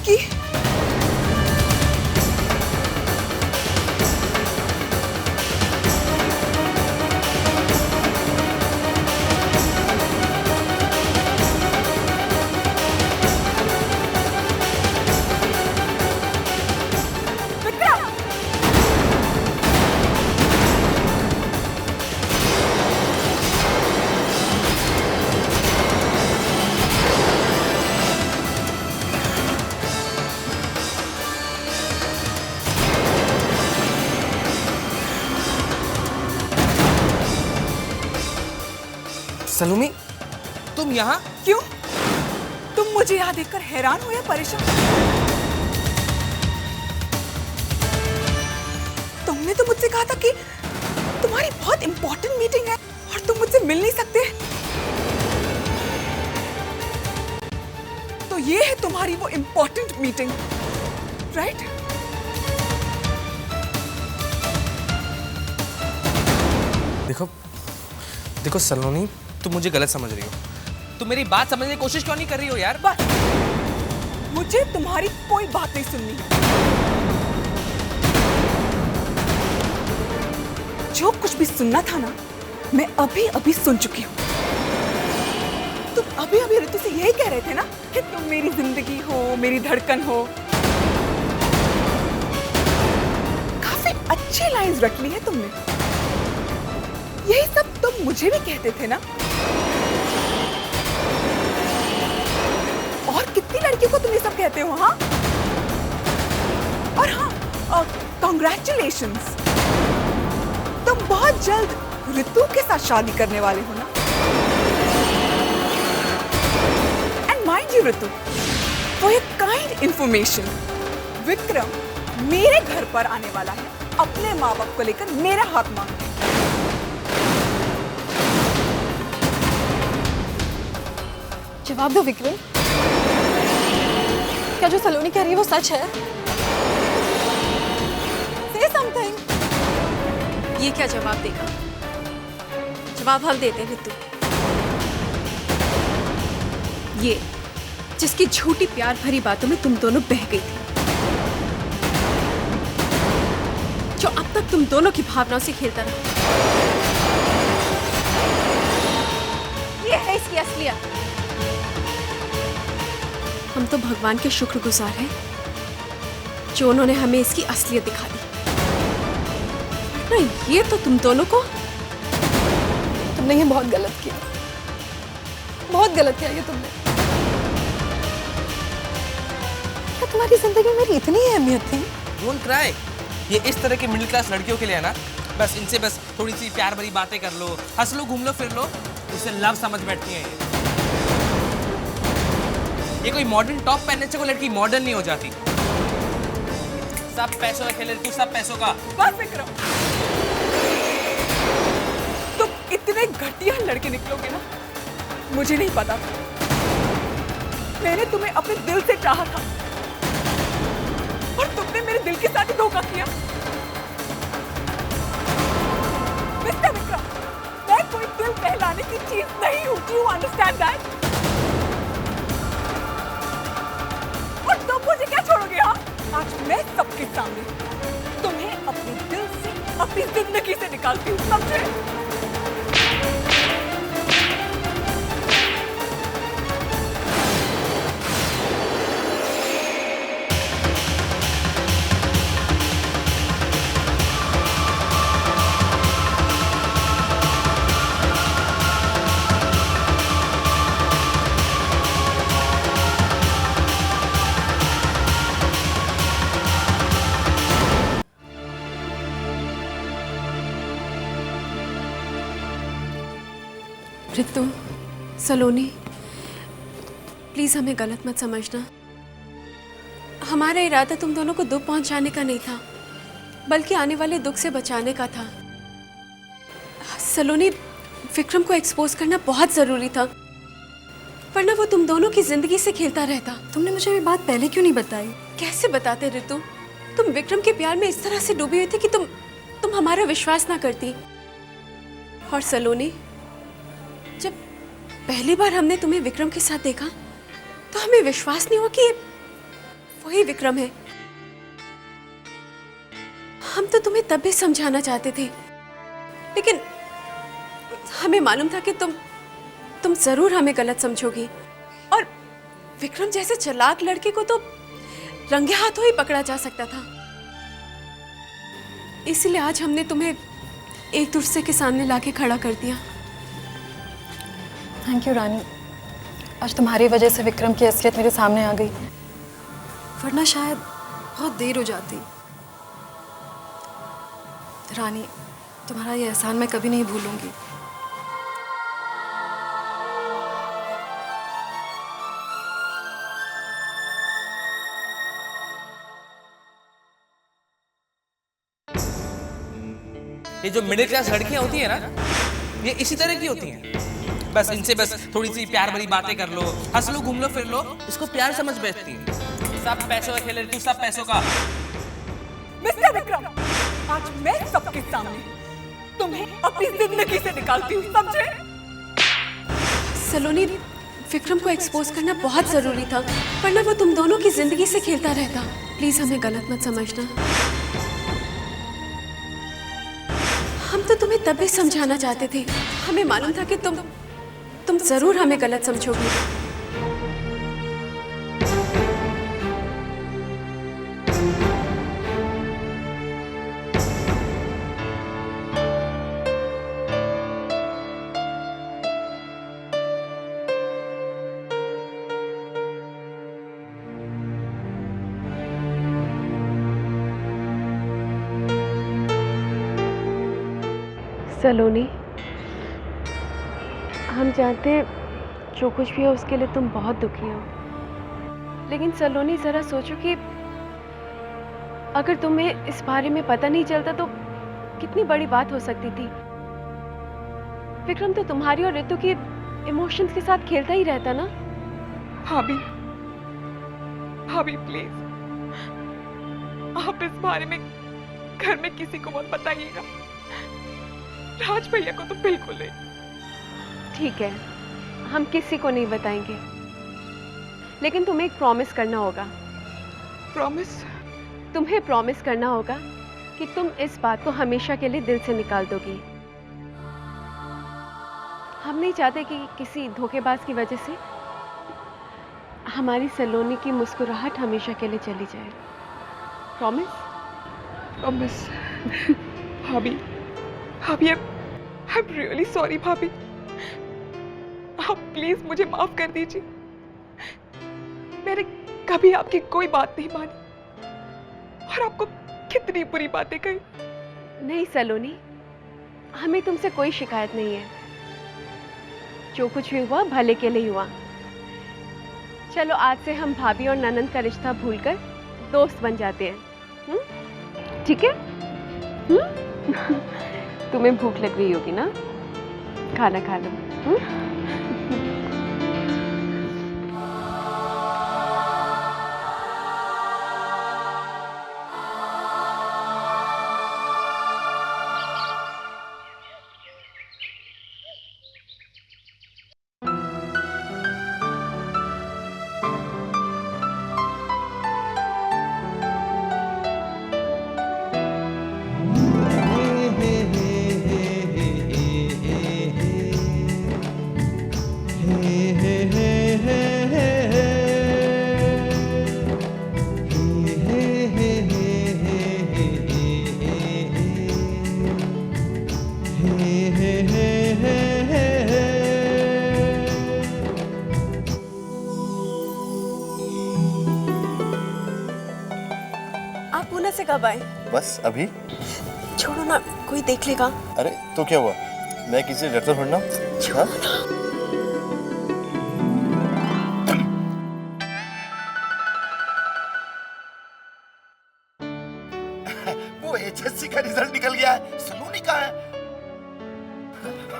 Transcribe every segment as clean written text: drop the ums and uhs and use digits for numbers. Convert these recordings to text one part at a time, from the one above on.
कि सलोनी, तुम यहाँ? क्यों? तुम मुझे यहाँ देखकर हैरान हो या परेशान? तुमने तो मुझसे कहा था कि तुम्हारी बहुत इंपॉर्टेंट मीटिंग है और तुम मुझसे मिल नहीं सकते। तो ये है तुम्हारी वो इंपॉर्टेंट मीटिंग, राइट? देखो सलोनी, तुम मुझे गलत समझ रही हो। तुम मेरी बात समझने की कोशिश क्यों नहीं कर रही हो यार? बस मुझे तुम्हारी कोई बात नहीं सुननी। जो कुछ भी सुनना था ना, मैं अभी अभी सुन चुकी हूँ। तुम अभी अभी ऋतु से यही कह रहे थे ना कि तुम मेरी जिंदगी हो, मेरी धड़कन हो। काफी अच्छी लाइंस रख ली है तुमने। यही सब तुम मुझे भी कहते थे ना। और कितनी लड़कियों को तुम ये सब कहते हो? हाँ, और हाँ, कॉन्ग्रेचुलेशंस, तुम बहुत जल्द ऋतु के साथ शादी करने वाले हो ना। And mind you Ritu, for your kind information, Vikram मेरे घर पर आने वाला है अपने माँ बाप को लेकर मेरा हाथ मांगने। जवाब दो विक्रम, क्या जो सलोनी कह रही है वो सच है? Say something। ये क्या जवाब देगा? जवाब हम देते हैं ऋतु। ये जिसकी झूठी प्यार भरी बातों में तुम दोनों बह गई थी, जो अब तक तुम दोनों की भावनाओं से खेलता रहा, ये है इसकी असलियत। हम तो भगवान के शुक्रगुजार हैं जो उन्होंने हमें इसकी असलियत दिखा दी। नहीं, ये तो तुम दोनों को, तुमने ये बहुत गलत किया, बहुत गलत किया ये तुमने। क्या तुम्हारी जिंदगी में मेरी इतनी अहमियत थी? Don't cry. ये इस तरह के मिडिल क्लास लड़कियों के लिए है ना, बस इनसे बस थोड़ी सी प्यार भरी बातें कर लो, हंस लो, घूम लो, फिर लो, उसे लव समझ बैठती है ये कोई मॉडर्न टॉप पहनने से कोई लड़की मॉडर्न नहीं हो जाती। सब पैसों का खेल है तू, सब पैसों का। बस विक्रम, तुम इतने घटिया लड़के निकलोगे ना, मुझे नहीं पता था। मैंने तुम्हें अपने दिल से चाहा था और तुमने मेरे दिल के साथ ही धोखा किया। मिस्टर विक्रम, मैं कोई दिल बहलाने की चीज नहीं हूँ। Do you understand that? और तुम मुझे क्या छोड़ोगे? हाँ, आज मैं सबके सामने तुम्हें अपने दिल से, अपनी जिंदगी से निकालती हूँ, समझे? ऋतु, सलोनी, प्लीज हमें गलत मत समझना। हमारा इरादा तुम दोनों को दुख पहुंचाने का नहीं था, बल्कि आने वाले दुख से बचाने का था। सलोनी, विक्रम को एक्सपोज करना बहुत जरूरी था, वरना वो तुम दोनों की जिंदगी से खेलता रहता। तुमने मुझे ये बात पहले क्यों नहीं बताई? कैसे बताते ऋतु? तुम विक्रम के प्यार में इस तरह से डूबी हुई थी कि तुम हमारा विश्वास ना करती। और सलोनी, जब पहली बार हमने तुम्हें विक्रम के साथ देखा तो हमें विश्वास नहीं हुआ कि वही विक्रम है। हम तो तुम्हें तब भी समझाना चाहते थे, लेकिन हमें मालूम था कि तुम जरूर हमें गलत समझोगी, और विक्रम जैसे चालाक लड़के को तो रंगे हाथों ही पकड़ा जा सकता था। इसलिए आज हमने तुम्हें एक दूसरे के सामने लाके खड़ा कर दिया। थैंक यू रानी, आज तुम्हारी वजह से विक्रम की असलियत मेरे सामने आ गई, वरना शायद बहुत देर हो जाती। रानी, तुम्हारा ये एहसान मैं कभी नहीं भूलूंगी। ये जो मिडिल क्लास लड़कियां होती है ना, ये इसी तरह की होती हैं। बस इनसे बस थोड़ी सी प्यार भरी बातें कर लो, हंस लो, घूम लो, फिर लो, इसको प्यार समझ बैठती हैं। सब पैसों का खेल, तू सब पैसों का। मिस्टर विक्रम, आज मैं सबके सामने तुम्हें अपनी जिंदगी से निकालती हूँ, समझे? सलोनी, विक्रम को एक्सपोज करना बहुत जरूरी था, वरना वो तुम दोनों की जिंदगी से खेलता रहता। प्लीज हमें गलत मत समझना। हम तो तुम्हें तब भी समझाना चाहते थे, हमें मालूम था कि तुम जरूर हमें गलत समझोगी। सलोनी, हम जानते हैं जो कुछ भी हो उसके लिए तुम बहुत दुखी हो, लेकिन सलोनी जरा सोचो कि अगर तुम्हें इस बारे में पता नहीं चलता तो कितनी बड़ी बात हो सकती थी। विक्रम तो तुम्हारी और रितु की इमोशंस के साथ खेलता ही रहता ना। भाभी, भाभी प्लीज, आप इस बारे में घर में किसी को मत बताइएगा। राज भैया को तो बिल्कुल नहीं। ठीक है, हम किसी को नहीं बताएंगे, लेकिन तुम्हें एक प्रॉमिस करना होगा। प्रॉमिस? तुम्हें प्रॉमिस करना होगा कि तुम इस बात को हमेशा के लिए दिल से निकाल दोगी। हम नहीं चाहते कि किसी धोखेबाज की वजह से हमारी सलोनी की मुस्कुराहट हमेशा के लिए चली जाए। प्रॉमिस? प्रॉमिस। भाभी, भाभी, आई एम रियली सॉरी भाभी, आप प्लीज मुझे माफ कर दीजिए। मैंने कभी आपकी कोई बात नहीं मानी और आपको कितनी बुरी बातें कही। नहीं सलोनी, हमें तुमसे कोई शिकायत नहीं है। जो कुछ भी हुआ भले के लिए हुआ। चलो आज से हम भाभी और ननंद का रिश्ता भूलकर दोस्त बन जाते हैं, ठीक है? तुम्हें भूख लग रही होगी ना, खाना खा लो। आप पुणे से कब आए? बस अभी। छोड़ो ना, कोई देख लेगा। अरे तो क्या हुआ, मैं किसी से डरता थोड़ी ना। वो एचएससी का रिजल्ट निकल गया है, सलोनी कहाँ है?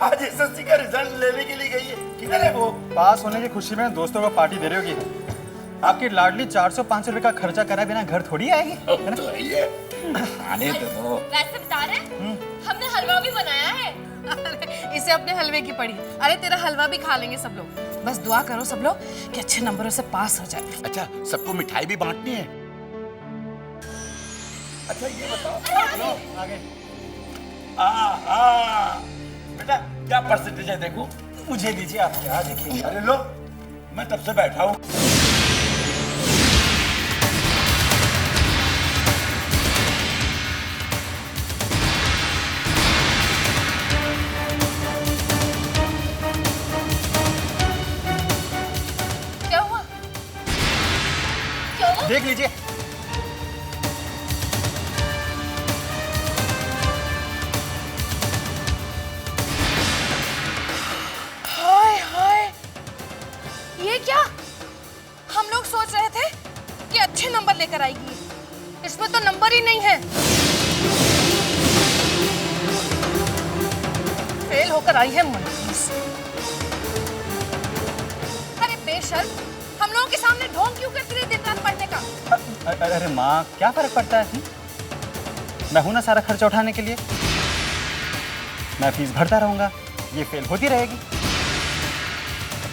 आज एसएससी का रिजल्ट लेने के लिए गई है, किधर है वो? पास होने की खुशी में दोस्तों को पार्टी दे रही होगी। आपकी लाडली 400-500 रुपए का खर्चा करा बिना घर थोड़ी आएगी, है ना? तो ये आने दो। वैसे बता रहे हमने हलवा भी बनाया है। इसे अपने हलवे की पड़ी। अरे तेरा हलवा भी खा लेंगे सब लोग। बस दुआ करो सब लोग कि अच्छे नंबरों से पास हो जाए। अच्छा, सबको मिठाई भी बांटनी है? अच्छा ये बताओ, लो आगे। बेटा क्या परसेंटेज है देखो। मुझे दीजिए, आप क्या देखेंगे। अरे लो, मैं तब से बैठा हूँ। क्या हुआ? क्या हुआ? देख लीजिए। हाय हाय, ये क्या? हम लोग सोच रहे थे कि अच्छे नंबर लेकर आएगी, इसमें तो नंबर ही नहीं है। फेल होकर आई है मनहूस। अरे बेशर्म, हम लोगों के सामने ढोंग क्यों करती रही दिन रात पढ़ने का? अरे माँ, क्या फर्क पड़ता है? मैं हूं ना सारा खर्चा उठाने के लिए। मैं फीस भरता रहूंगा, ये फेल होती रहेगी।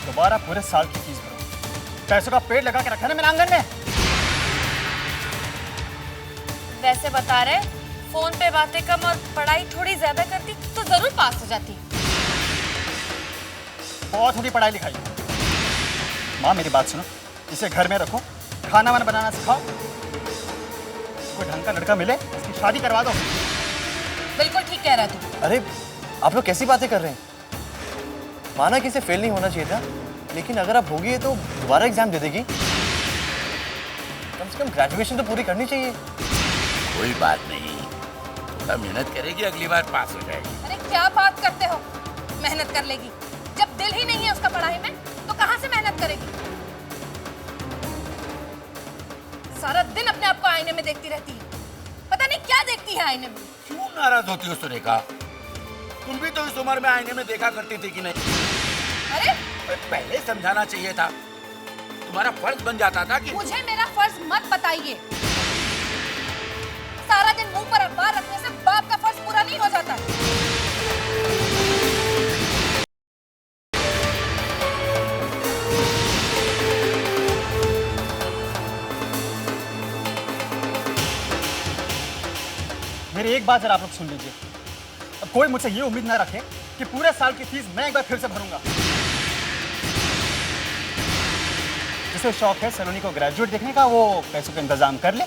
दोबारा पूरे साल की फीस भरो। पैसों का पेड़ लगा के रखा ना मेरे आंगन में। वैसे बता रहे, फोन पे बातें कम और पढ़ाई थोड़ी ज्यादा करती तो जरूर पास हो जाती। बहुत थोड़ी पढ़ाई लिखाई। माँ मेरी बात सुनो, इसे घर में रखो, खाना वाना बनाना सिखाओ, कोई ढंग का लड़का मिले, इसकी शादी करवा दो। बिल्कुल ठीक कह रहा तू। अरे आप लोग कैसी बातें कर रहे हैं? माना कि इसे फेल नहीं होना चाहिए था, लेकिन अगर आप होगी तो दोबारा एग्जाम दे देगी। कम से कम ग्रेजुएशन तो पूरी करनी चाहिए। कोई बात नहीं, थोड़ा मेहनत करेगी, अगली बार पास हो जाएगी। अरे क्या बात करते हो, मेहनत कर लेगी? जब दिल ही नहीं है उसका पढ़ाई में तो कहाँ से मेहनत करेगी? सारा दिन अपने आप को आईने में देखती रहती है, पता नहीं क्या देखती है आईने में। क्यों नाराज होती हो सुरेखा? तुम भी तो इस उम्र में आईने में देखा करती थी कि नहीं? अरे पहले समझाना चाहिए था, तुम्हारा फर्ज बन जाता था कि मुझे मेरा फर्ज मत बताइए। सारा दिन मुंह पर अखबार रखने से बाप का फर्ज पूरा नहीं हो जाता। मेरी एक बात जरा आप लोग सुन लीजिए। अब कोई मुझसे ये उम्मीद ना रखे कि पूरे साल की फीस मैं एक बार फिर से भरूंगा। जिसे शौक है सलोनी को ग्रेजुएट देखने का, वो पैसों का इंतजाम कर ले।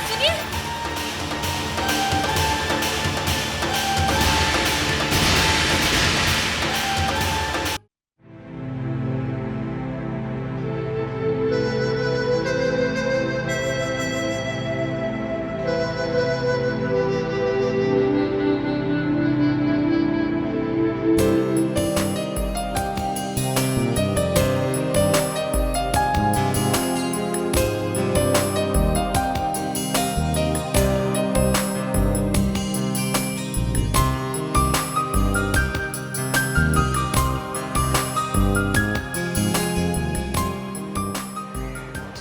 सुनिए,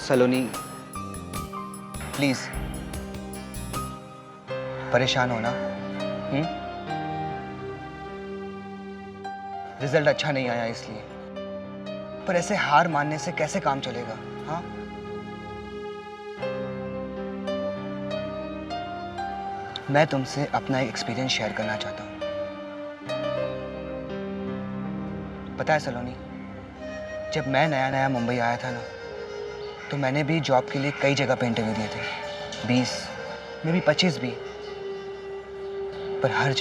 सलोनी प्लीज, परेशान हो ना? रिजल्ट अच्छा नहीं आया इसलिए, पर ऐसे हार मानने से कैसे काम चलेगा? हाँ, मैं तुमसे अपना एक एक्सपीरियंस शेयर करना चाहता हूं। पता है सलोनी, जब मैं नया नया मुंबई आया था ना, तो मैंने भी जॉब के लिए कई जगह पे इंटरव्यू दिए थे, 20 में भी 25 भी, पर हर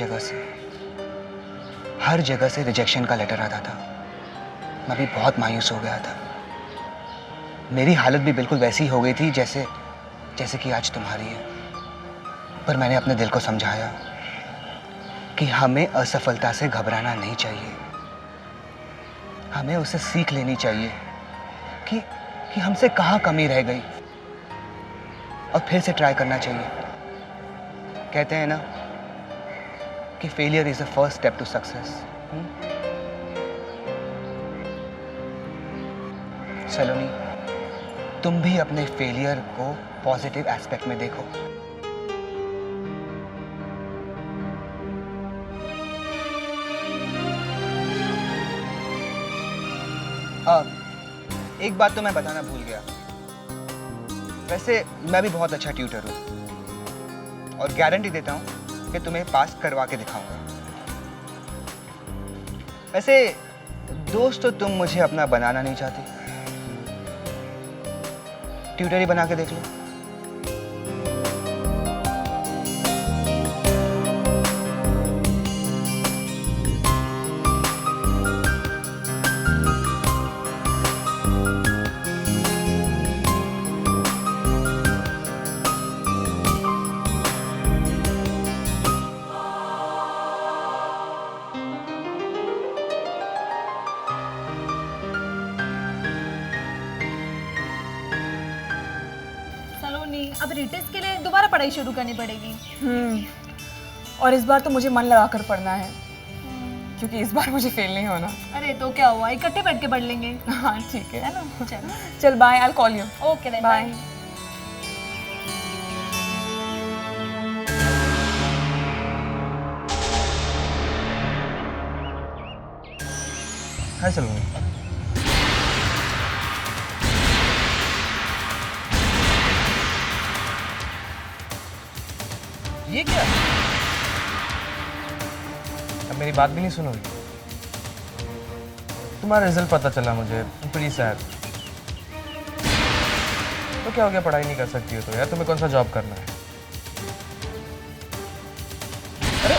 जगह से रिजेक्शन का लेटर आता था। मैं भी बहुत मायूस हो गया था। मेरी हालत भी बिल्कुल वैसी हो गई थी जैसे कि आज तुम्हारी है। पर मैंने अपने दिल को समझाया कि हमें असफलता से घबराना नहीं चाहिए, हमें उसे सीख लेनी चाहिए कि हमसे कहाँ कमी रह गई और फिर से ट्राई करना चाहिए। कहते हैं ना कि failure is the first step to success. Saloni, तुम भी अपने फेलियर को पॉजिटिव एस्पेक्ट में देखो। एक बात तो मैं बताना भूल गया। वैसे मैं भी बहुत अच्छा ट्यूटर हूँ और गारंटी देता हूँ कि तुम्हें पास करवा के दिखाऊंगा। वैसे दोस्त तो तुम मुझे अपना बनाना नहीं चाहती, ट्यूटर ही बना के देख लो। सलोनी, अब रिटेस्ट के लिए दोबारा पढ़ाई शुरू करनी पड़ेगी। और इस बार तो मुझे मन लगा कर पढ़ना है, क्योंकि इस बार मुझे फेल नहीं होना। अरे तो क्या हुआ, इकट्ठे बैठ के पढ़ लेंगे। हाँ ठीक है ना, चलो चल bye, I will call you. Okay then, bye. Hi Saloni. ये क्या? अब मेरी बात भी नहीं सुनोगी? तुम्हारा रिजल्ट पता चला मुझे, प्लीज सैड। तो क्या हो गया, पढ़ाई नहीं कर सकती हो तो यार? तुम्हें कौन सा जॉब करना है? अरे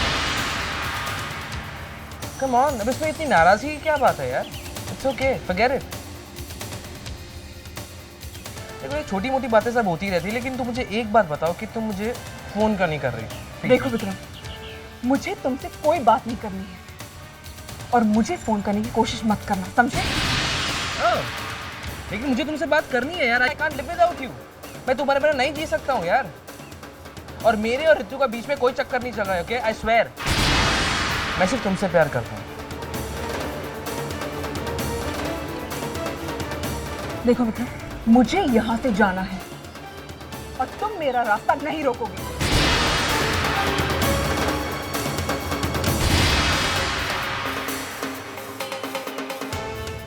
कम ऑन, अब इसमें इतनी नाराजगी की क्या बात है यार? It's okay, forget it. देखो ये छोटी मोटी बातें सब होती रहती है, लेकिन तुम मुझे एक बात बताओ कि तुम मुझे फोन का नहीं कर रही। देखो विक्रम, मुझे तुमसे कोई बात नहीं करनी है और मुझे फोन करने की कोशिश मत करना, समझे? लेकिन मुझे तुमसे बात करनी है यार। I can't live without you. मैं तुम्हारे बिना नहीं जी सकता हूँ यार। और मेरे और ऋतु का बीच में कोई चक्कर नहीं चल रहा है, ओके? I swear. मैं सिर्फ तुमसे प्यार करता हूँ। देखो विक्रम, मुझे यहाँ से जाना है और तुम मेरा रास्ता नहीं रोकोगे।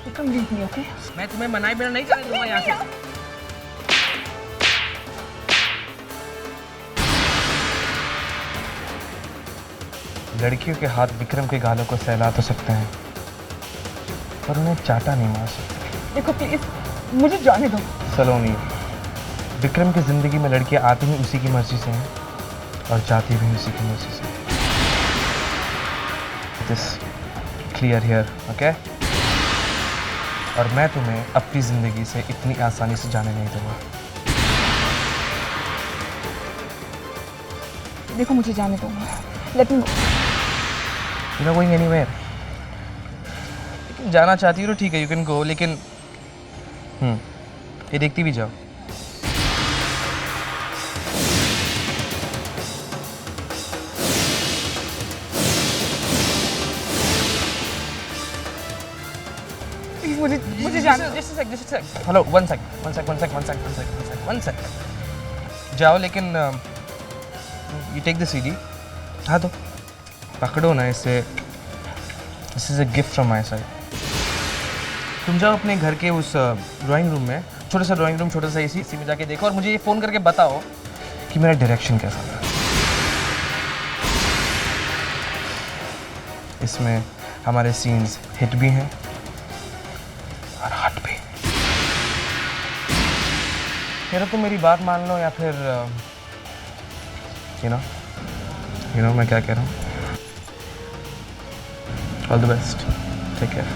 Vikram leave me, okay? मैं तुम्हें मनाए बिना नहीं जाने दूंगा यहाँ से। लड़कियों के हाथ विक्रम के गालों को सहला तो सकते हैं, पर उन्हें चाटा नहीं मार सकते। देखो प्लीज, मुझे जाने दो। सलोनी, विक्रम की जिंदगी में लड़कियां आती ही उसी की मर्जी से हैं और जाती भी उसी की मर्जी से। It is clear here, okay? और मैं तुम्हें अपनी जिंदगी से इतनी आसानी से जाने नहीं दूंगा। देखो मुझे जाने दो, let me go. You know going anywhere? लेकिन जाना चाहती हो तो ठीक है, यू कैन गो, लेकिन ये देखती भी जाओ। प्लीज मुझे जाने दो। Just a sec. Hello, one sec. जाओ, लेकिन you take the CD. हाँ तो पकड़ो ना इसे। This is a gift from my side. तुम जाओ अपने घर के उस ड्राइंग रूम में, छोटा सा ड्राइंग रूम, छोटा सा इसी में जाके देखो और मुझे ये फ़ोन करके बताओ कि मेरा डायरेक्शन कैसा था। इसमें हमारे सीन्स हिट भी हैं और हट भी। मेरा तो मेरी बात मान लो या फिर यू नो मैं क्या कह रहा हूँ। All the best, take care.